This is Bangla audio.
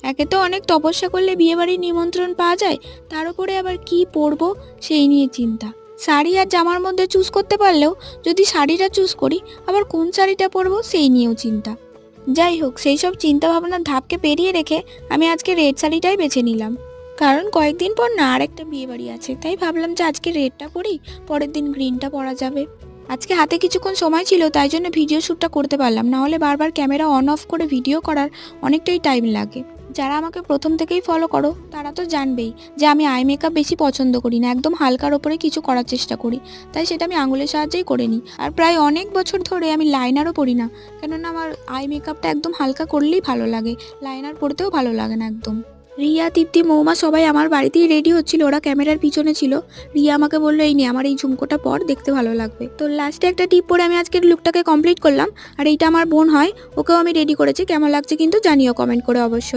একে তো অনেক তপস্যা করলে বিয়েবাড়ির নিমন্ত্রণ পাওয়া যায়, তার উপরে আবার কি পরবো সেই নিয়ে চিন্তা। শাড়ি আর জামার মধ্যে চুজ করতে পারলেও যদি শাড়িটা চুজ করি, আবার কোন শাড়িটা পরবো সেই নিয়েও চিন্তা। যাই হোক, সেই সব চিন্তা ভাবনার ধাপকে পেরিয়ে রেখে আমি আজকে রেড শাড়িটাই বেছে নিলাম। কারণ কয়েকদিন পর না আর একটা বিয়ে বাড়ি আছে, তাই ভাবলাম যে আজকে রেডটা পরি, পরের দিন গ্রিনটা পরা যাবে। আজকে হাতে কিছুক্ষণ সময় ছিল, তাই জন্য ভিডিও শ্যুটটা করতে পারলাম, না হলে বারবার ক্যামেরা অন অফ করে ভিডিও করার অনেকটাই টাইম লাগে। যারা আমাকে প্রথম থেকেই ফলো করো তারা তো জানবেই যে আমি আই মেকআপ বেশি পছন্দ করি না, একদম হালকার ওপরে কিছু করার চেষ্টা করি, তাই সেটা আমি আঙুলের সাহায্যেই করে নিই। আর প্রায় অনেক বছর ধরে আমি লাইনারও পরি না, কেননা আমার আই মেকআপটা একদম হালকা করলেই ভালো লাগে, লাইনার পরতেও ভালো লাগে না একদম। রিয়া, তৃপ্তি, মৌমা সবাই আমার বাড়িতেই রেডি হচ্ছিল, ওরা ক্যামেরার পিছনে ছিল। রিয়া আমাকে বললো, এই নিয়ে আমার এই ঝুমকোটা পর, দেখতে ভালো লাগবে। তো লাস্টে একটা টিপ পরে আমি আজকের লুকটাকে কমপ্লিট করলাম। আর এইটা আমার বোন হয়, ওকেও আমি রেডি করেছি। কেমন লাগছে কিন্তু জানিও কমেন্ট করে অবশ্যই।